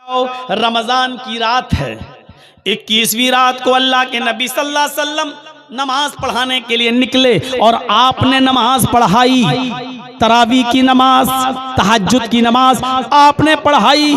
रमजान की रात है, 21वीं रात को अल्लाह के नबी सल्लल्लाहु अलैहि वसल्लम नमाज पढ़ाने के लिए निकले और आपने नमाज पढ़ाई। तरावी की नमाज, तहज्जुद की नमाज आपने पढ़ाई।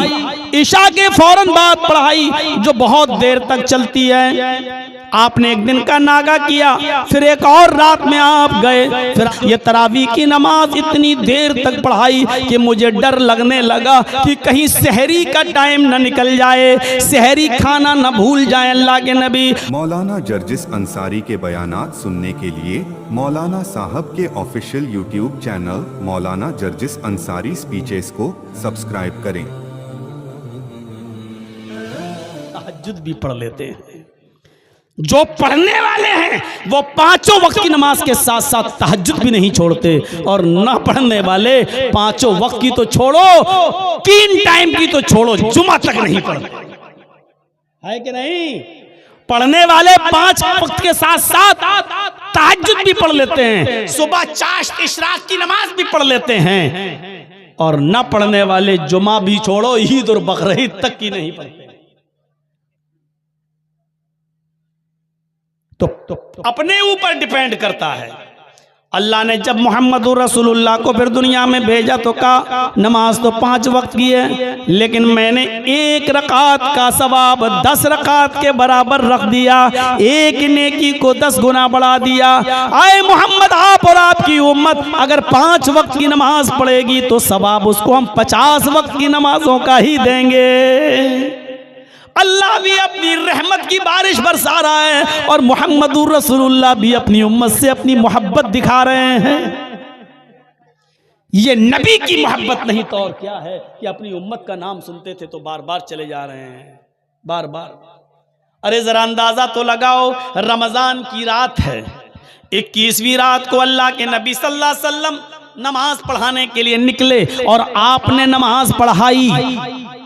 इशा के फौरन बाद पढ़ाई जो बहुत देर तक चलती है। आपने एक दिन का नागा किया, फिर एक और रात में आप गए, फिर ये तरावी की नमाज इतनी देर तक पढ़ाई कि मुझे डर लगने लगा कि कहीं सहरी का टाइम न निकल जाए, सहरी खाना न भूल जाए अल्लाह के नबी। मौलाना जर्जिस अंसारी के बयानात सुनने के लिए मौलाना साहब के ऑफिशियल यूट्यूब चैनल मौलाना जर्जिस अंसारी स्पीचेस को सब्सक्राइब करें। तहज्जुद भी पढ़ लेते हैं। जो पढ़ने वाले हैं वो पांचों वक्त की नमाज के साथ साथ तहज्जुद भी नहीं छोड़ते, और ना पढ़ने वाले पांचों वक्त की तो छोड़ो, 3 टाइम की तो छोड़ो, जुमा तक नहीं पढ़ते, है कि नहीं? पढ़ने वाले 5 वक्त के साथ साथ तहज्जुद भी पढ़ लेते हैं, सुबह चाश्त इशराक की नमाज भी पढ़ लेते हैं, और ना पढ़ने वाले जुमा भी छोड़ो, ईद और बकरीद तक की नहीं पढ़ते। तो अपने ऊपर डिपेंड करता है। अल्लाह ने जब मोहम्मदुर रसूलुल्लाह को फिर दुनिया में भेजा तो कहा नमाज तो 5 वक्त की है, लेकिन मैंने 1 रकात का सवाब 10 रकात के बराबर रख दिया, एक नेकी को 10 गुना बढ़ा दिया। आए मोहम्मद, आप और आपकी उम्मत अगर 5 वक्त की नमाज पढ़ेगी तो सवाब उसको हम 50 वक्त की नमाजों का ही देंगे। अल्लाह भी अपनी रहमत की बारिश बरसा रहा है और मुहम्मदुर रसूलुल्लाह भी अपनी उम्मत से अपनी मोहब्बत दिखा रहे हैं। ये नबी की मोहब्बत नहीं तो और क्या है कि अपनी उम्मत का नाम सुनते थे तो बार बार चले जा रहे हैं, बार बार। अरे जरा अंदाजा तो लगाओ, रमजान की रात है, 21वीं रात को अल्लाह के नबी सल्लल्लाहु अलैहि वसल्लम नमाज पढ़ाने के लिए निकले और आपने नमाज पढ़ाई।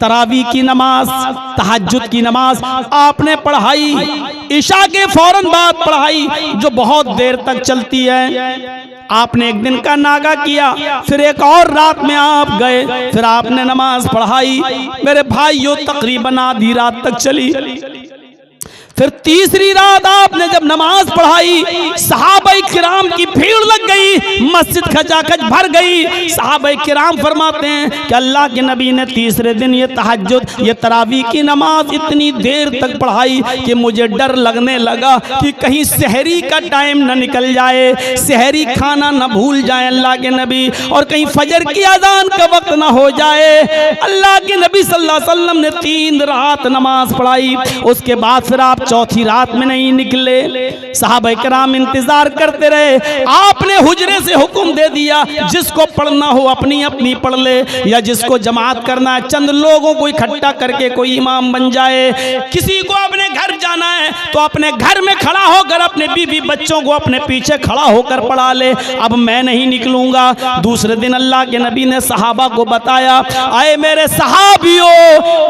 तरावी की नमाज, तहज्जुद की नमाज आपने पढ़ाई। इशा के फौरन बाद पढ़ाई जो बहुत देर तक चलती है। आपने एक दिन का नागा किया, फिर एक और रात में आप गए, फिर आपने नमाज पढ़ाई। मेरे भाइयों, तकरीबन आधी रात तक चली। फिर तीसरी रात आपने जब नमाज पढ़ाई, सहाबाए किराम की भीड़ लग गई, मस्जिद खचाखच भर गई। सहाबाए किराम फरमाते हैं कि अल्लाह के नबी ने तीसरे दिन ये तहज्जुद, ये तरावी की नमाज इतनी देर तक पढ़ाई कि मुझे डर लगने लगा कि कहीं सहरी का टाइम न निकल जाए, सहरी खाना न भूल जाए अल्लाह के नबी, और कहीं फजर की अजान का वक्त न हो जाए। अल्लाह के नबी सल्लल्लाहु अलैहि वसल्लम ने 3 रात नमाज पढ़ाई। उसके बाद फिर आप चौथी रात में नहीं निकले। साहबे किराम इंतजार करते रहे। आपने हुजरे से हुक्म दे दिया, जिसको पढ़ना हो अपनी अपनी पढ़ ले, या जिसको जमात करना है चंद लोगों को इकट्ठा करके कोई इमाम बन जाए। किसी को अपने घर जाना है तो अपने घर में खड़ा होकर अपने बीवी बच्चों को अपने पीछे खड़ा होकर पढ़ा ले। अब मैं नहीं निकलूंगा। दूसरे दिन अल्लाह के नबी ने सहाबा को बताया, आए मेरे सहाबियों,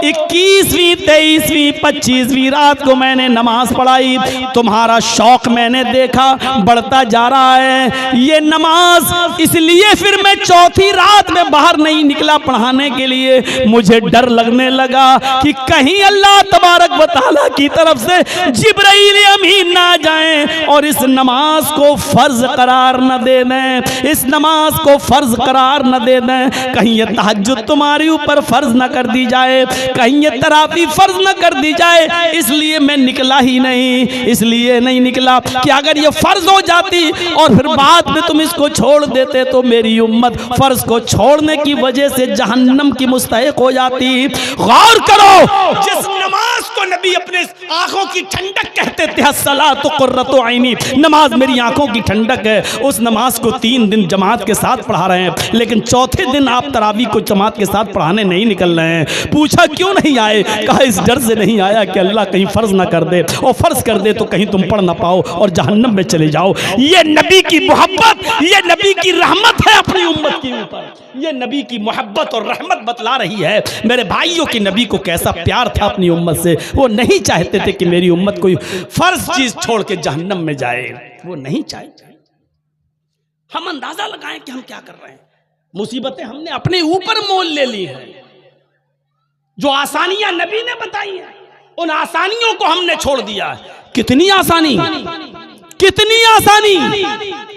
21वीं 23वीं 25वीं रात को मैंने नमाज पढ़ाई, तुम्हारा शौक मैंने देखा बढ़ता जा रहा है। ये नमाज इसलिए फिर मैं चौथी रात में बाहर नहीं निकला पढ़ाने के लिए। मुझे डर लगने लगा कि कहीं अल्लाह तबारक व तआला की तरफ से जिब्राइल अमीन ना जाएं और इस नमाज को फर्ज करार न दे दें, इस नमाज को फर्ज करार न दे दें। कहीं ये तहज्जुद तुम्हारे ऊपर फर्ज न कर दी जाए, कहीं ये तरावी फर्ज न कर दी जाए। इसलिए मैं निकला ही नहीं, इसलिए नहीं निकला कि अगर ये फर्ज हो जाती और फिर बाद में तुम इसको छोड़ देते तो मेरी उम्मत फर्ज को छोड़ने की वजह से जहन्नम की मुस्तहिक हो जाती। गौर करो, जिस नमाज को नबी अपने आंखों की ठंडक कहते थे, अस्सलातु कुर्रतु ऐनी, नमाज मेरी आंखों की ठंडक है, उस नमाज को 3 दिन जमात के साथ पढ़ा रहे हैं, लेकिन चौथे दिन आप तरावी को जमात के साथ पढ़ाने नहीं निकल रहे हैं। पूछा क्यों नहीं आए? कहा इस डर से नहीं आया कि अल्लाह कहीं फर्ज ना कर दे, और फर्ज कर दे तो कहीं तुम पढ़ ना पाओ और जहन्नम में चले जाओ। ये नबी की मोहब्बत, ये नबी की रहमत है अपनी उम्मत के ऊपर। ये नबी की मोहब्बत और रहमत बतला रही है मेरे भाइयों की नबी को कैसा प्यार था अपनी उम्मत से। वो नहीं चाहते थे कि मेरी उम्मत कोई फर्ज चीज छोड़ के जहन्नम में जाए, वो नहीं चाहते। हम अंदाजा लगाएं कि हम क्या कर रहे हैं। मुसीबतें हमने अपने ऊपर मोल ले ली हैं। जो आसानियां नबी ने बताई हैं, उन आसानियों को हमने छोड़ दिया है। कितनी आसानी, कितनी आसानी।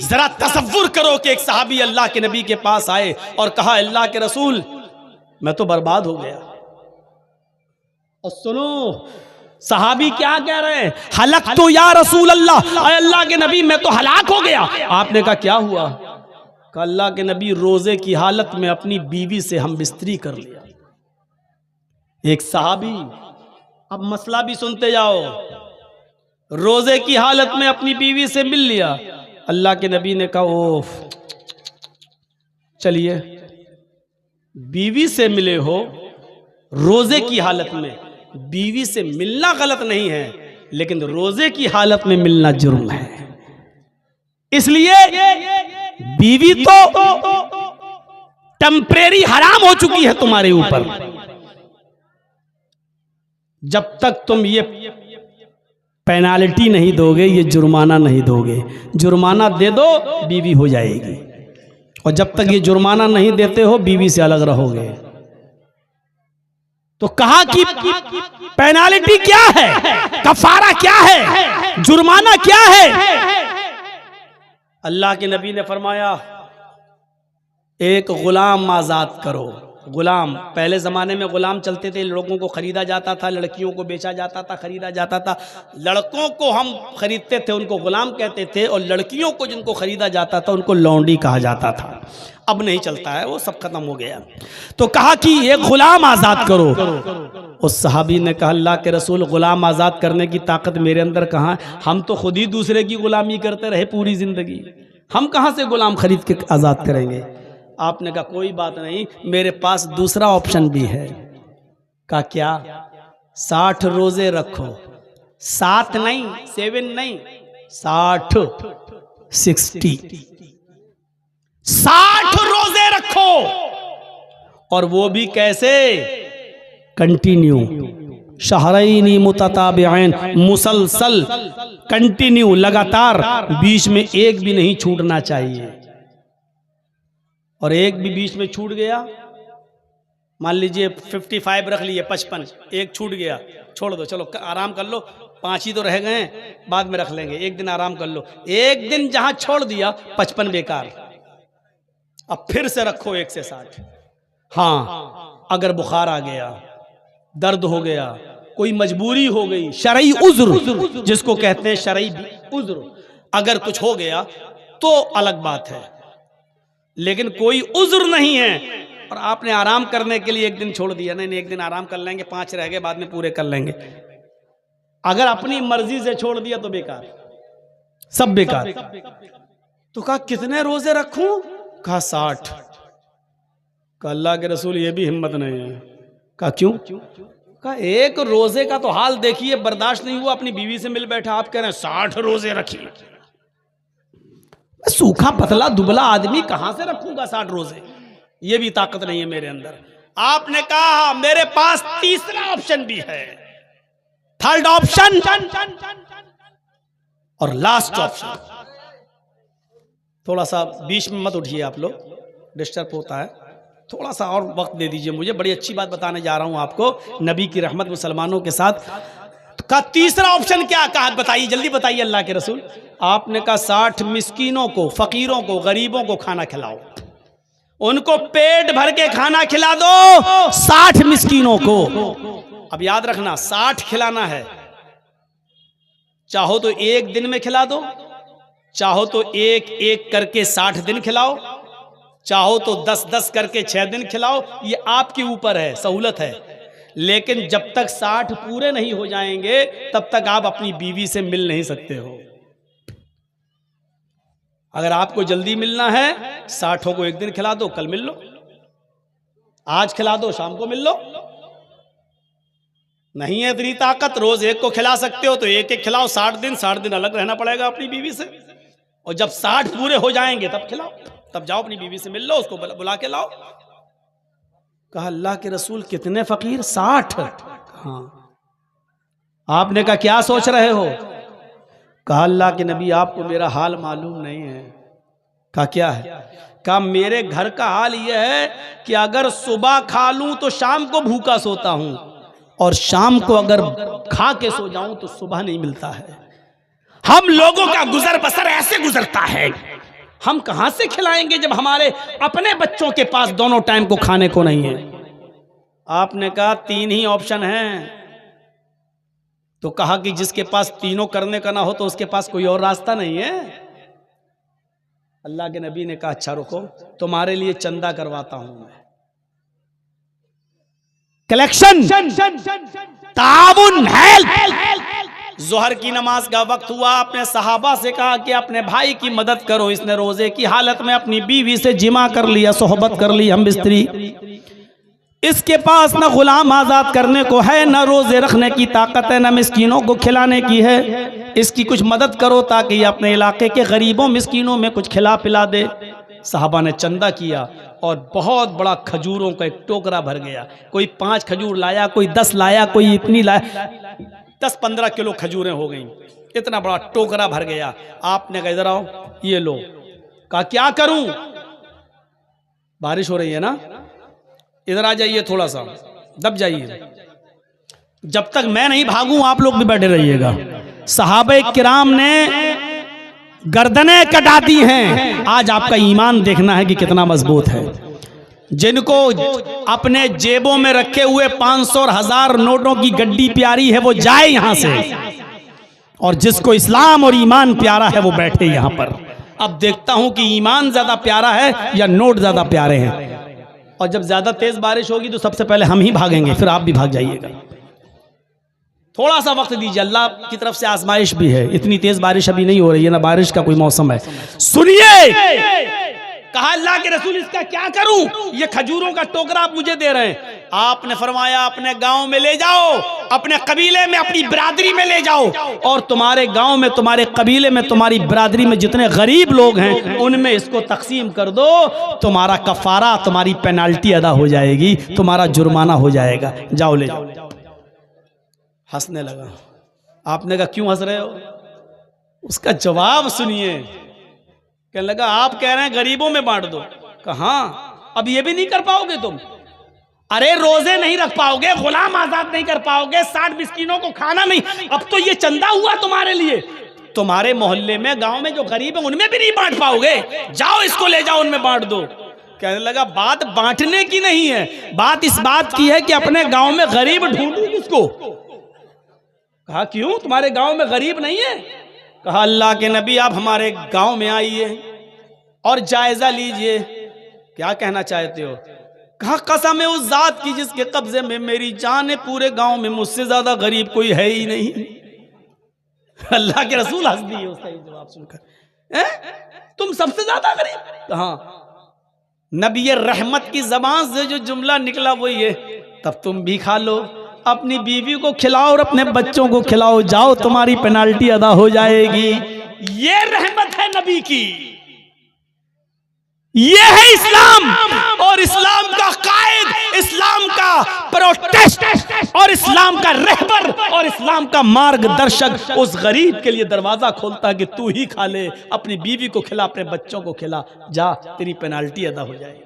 जरा तसव्वुर करो कि एक सहाबी अल्लाह के नबी के पास आए और कहा, अल्लाह के रसूल मैं तो बर्बाद हो गया। और सुनो सहाबी क्या कह रहे हैं, हलक तो या रसूल अल्लाह, अल्लाह के नबी मैं तो हलाक हो गया। आपने कहा क्या हुआ? कहा अल्लाह के नबी रोजे की हालत में अपनी बीवी से हम बिस्तरी कर लिया। एक सहाबी, अब मसला भी सुनते जाओ, रोजे की हालत में अपनी बीवी से मिल लिया। अल्लाह के नबी ने कहा ओह चलिए, बीवी से मिले हो रोजे की हालत में, बीवी से मिलना गलत नहीं है, लेकिन रोजे की हालत में मिलना जुर्म है। इसलिए बीवी तो टेम्परेरी हराम हो चुकी है तुम्हारे ऊपर। जब तक तुम ये पेनाल्टी नहीं दोगे, ये जुर्माना नहीं दोगे, जुर्माना दे दो बीवी हो जाएगी, और जब तक ये जुर्माना नहीं देते हो बीवी से अलग रहोगे। तो कहा कि पेनाल्टी क्या है, कफारा क्या है, जुर्माना क्या है? अल्लाह के नबी ने फरमाया एक गुलाम आजाद करो। गुलाम, पहले ज़माने में गुलाम चलते थे, लोगों को ख़रीदा जाता था, लड़कियों को बेचा जाता था, ख़रीदा जाता था। लड़कों को हम ख़रीदते थे, उनको गुलाम कहते थे, और लड़कियों को जिनको ख़रीदा जाता था उनको लौंडी कहा जाता था। अब नहीं चलता है, वो सब खत्म हो गया। तो कहा कि एक गुलाम आज़ाद करो। उस सहाबी ने कहा अल्लाह के रसूल गुलाम आज़ाद करने की ताकत मेरे अंदर कहाँ? हम तो खुद ही दूसरे की गुलामी करते रहे पूरी ज़िंदगी, हम कहाँ से गुलाम खरीद के आज़ाद करेंगे? आपने कहा कोई बात नहीं, मेरे पास दूसरा ऑप्शन भी है। कहा क्या? 60 रोजे रखो, 7 नहीं, 7 नहीं, 60 रोजे रखो। और वो भी कैसे? कंटिन्यू, शहरैनी मुतताबिऐन, मुसलसल, कंटिन्यू, लगातार, बीच में एक भी नहीं छूटना चाहिए। और एक भी बीच में छूट गया, मान लीजिए 55 रख लिए, 55, एक छूट गया, छोड़ दो, चलो आराम कर लो, 5 ही तो रह गए, बाद में रख लेंगे, एक दिन आराम कर लो। एक दिन जहां छोड़ दिया 55 बेकार। अब फिर से रखो 1 से 60। हाँ, अगर बुखार आ गया, दर्द हो गया, कोई मजबूरी हो गई, शरई उज़्र जिसको कहते हैं, शरई उज़्र, अगर कुछ हो गया तो अलग बात है, लेकिन कोई उज़्र नहीं है और आपने आराम करने के लिए एक दिन छोड़ दिया, नहीं एक दिन आराम कर लेंगे, 5 रह गए बाद में पूरे कर लेंगे, अगर अपनी मर्जी से छोड़ दिया तो बेकार, सब बेकार। तो कहा कितने रोजे रखूं? कहा 60। कहा अल्लाह के रसूल ये भी हिम्मत नहीं है। कहा क्यों? कहा एक रोजे का तो हाल देखिए, बर्दाश्त नहीं हुआ, अपनी बीवी से मिल बैठा, आप कह रहे हैं 60 रोजे रखिए। सूखा पतला दुबला आदमी कहां से रखूंगा 60 रोजे? ये भी ताकत नहीं है मेरे अंदर। आपने कहा मेरे पास तीसरा ऑप्शन भी है, थर्ड ऑप्शन और लास्ट ऑप्शन। थोड़ा सा बीच में मत उठिए आप लोग, डिस्टर्ब होता है, थोड़ा सा और वक्त दे दीजिए मुझे, बड़ी अच्छी बात बताने जा रहा हूं आपको, नबी की रहमत मुसलमानों के साथ। का तीसरा ऑप्शन क्या कहा बताइए, जल्दी बताइए अल्लाह के रसूल। आपने कहा 60 मिस्कीनों को, फकीरों को, गरीबों को खाना खिलाओ, उनको पेट भर के खाना खिला दो, 60 मिस्कीनों को। अब याद रखना 60 खिलाना है, चाहो तो एक दिन में खिला दो, चाहो तो एक एक करके 60 दिन खिलाओ, चाहो तो 10-10 करके 6 दिन खिलाओ, ये आपके ऊपर है, सहूलत है। लेकिन जब तक 60 पूरे नहीं हो जाएंगे तब तक आप अपनी बीवी से मिल नहीं सकते हो। अगर आपको जल्दी मिलना है 60 को एक दिन खिला दो, कल मिल लो, आज खिला दो, शाम को मिल लो। नहीं है इतनी ताकत, रोज एक को खिला सकते हो तो एक एक खिलाओ, 60 दिन अलग रहना पड़ेगा अपनी बीवी से, और जब 60 पूरे हो जाएंगे तब खिलाओ, तब जाओ अपनी बीवी से मिल लो, उसको बुला के लाओ। कहा अल्लाह के रसूल कितने फकीर? 60। हाँ। आपने कहा क्या सोच रहे हो? कहा अल्लाह के नबी आपको मेरा हाल मालूम नहीं है। कहा क्या है? कहा मेरे घर का हाल यह है कि अगर सुबह खा लूं तो शाम को भूखा सोता हूं, और शाम को अगर खा के सो जाऊं तो सुबह नहीं मिलता है। हम लोगों का गुजर बसर ऐसे गुजरता है। हम कहां से खिलाएंगे जब हमारे अपने बच्चों के पास दोनों टाइम को खाने को नहीं है। आपने कहा 3 ही ऑप्शन हैं, तो कहा कि जिसके पास तीनों करने का ना हो तो उसके पास कोई और रास्ता नहीं है। अल्लाह के नबी ने कहा अच्छा रुको, तुम्हारे लिए चंदा करवाता हूं मैं, कलेक्शन, ताउन, हेल्प। जोहर की नमाज का वक्त हुआ, आपने सहाबा से कहा कि अपने भाई की मदद करो। इसने रोजे की हालत में अपनी बीवी से जिमा कर लिया, सोहबत कर ली, हम बिस्तरी। इसके पास न गुलाम आजाद करने को है, न रोजे रखने की ताकत है, न मिस्कीनों को खिलाने की है। इसकी कुछ मदद करो ताकि अपने इलाके के गरीबों मिस्कीनों में कुछ खिला पिला दे। साहबा ने चंदा किया और बहुत बड़ा खजूरों का एक टोकरा भर गया। कोई 5 खजूर लाया, कोई 10 लाया, कोई इतनी लाया, 10-15 किलो खजूरें हो गई। इतना बड़ा टोकरा भर गया। आपने कहा इधर आओ, ये लो। कहा क्या करूं? बारिश हो रही है ना, इधर आ जाइए, थोड़ा सा दब जाइए। जब तक मैं नहीं भागूं आप लोग भी बैठे रहिएगा। सहाबे किराम ने गर्दनें कटा दी हैं। आज आपका ईमान देखना है कि कितना मजबूत है। जिनको अपने जेबों में रखे हुए 500 और 1000 नोटों की गड्डी प्यारी है वो जाए यहां से, और जिसको इस्लाम और ईमान प्यारा है वो बैठे यहां पर। अब देखता हूं कि ईमान ज्यादा प्यारा है या नोट ज्यादा प्यारे हैं। और जब ज्यादा तेज बारिश होगी तो सबसे पहले हम ही भागेंगे, फिर आप भी भाग जाइएगा। थोड़ा सा वक्त दीजिए, अल्लाह की तरफ से आजमाइश भी है। इतनी तेज बारिश अभी नहीं हो रही है ना, बारिश का कोई मौसम है। सुनिए, कहा अल्लाह के रसूल इसका क्या करूं? ये खजूरों का टोकरा आप मुझे दे रहे हैं। आपने फरमाया अपने गांव में ले जाओ, अपने कबीले में, अपनी बिरादरी में ले जाओ, और तुम्हारे गांव में, तुम्हारे कबीले में, तुम्हारी बिरादरी में जितने गरीब लोग हैं उनमें इसको तकसीम कर दो। तुम्हारा कफारा, तुम्हारी पेनाल्टी अदा हो जाएगी, तुम्हारा जुर्माना हो जाएगा। जाओ ले जाओ। हंसने लगा। आपने कहा क्यों हंस रहे हो? उसका जवाब सुनिए। कहने लगा आप कह रहे हैं गरीबों में बांट दो। कहा अब ये भी नहीं कर पाओगे तुम? अरे रोजे नहीं रख पाओगे, गुलाम आजाद नहीं कर पाओगे, 60 मिस्कीनों को खाना नहीं, अब तो ये चंदा हुआ तुम्हारे लिए। तुम्हारे मोहल्ले में, गांव में जो गरीब है उनमें भी नहीं बांट पाओगे। जाओ इसको ले जाओ, उनमें बांट दो। कहने लगा बात बांटने की नहीं है, बात इस बात की है कि अपने गांव में गरीब ढूंढूं किसको। कहा क्यों, तुम्हारे गांव में गरीब नहीं है? कहा अल्लाह के नबी आप हमारे गांव में आइए और जायजा लीजिए। क्या कहना चाहते हो? कहा कसम है उस जात की जिसके कब्जे में मेरी जान है, पूरे गांव में मुझसे ज्यादा गरीब कोई है ही नहीं। अल्लाह के रसूल हंस दिए उसका ये जवाब सुनकर। तुम सबसे ज्यादा गरीब? कहा नबी रहमत की जबान से जो जुमला निकला वो ये, तब तुम भी खा लो, अपनी बीवी को खिलाओ और अपने बच्चों को खिलाओ, जाओ तुम्हारी पेनाल्टी अदा हो जाएगी। ये रहमत है नबी की, ये है इस्लाम। और इस्लाम का कायद, इस्लाम का प्रोटेस्ट और इस्लाम का रहबर और इस्लाम का मार्गदर्शक उस गरीब के लिए दरवाजा खोलता है कि तू ही खा ले, अपनी बीवी को खिला, अपने बच्चों को खिला, जा तेरी पेनाल्टी अदा हो जाएगी।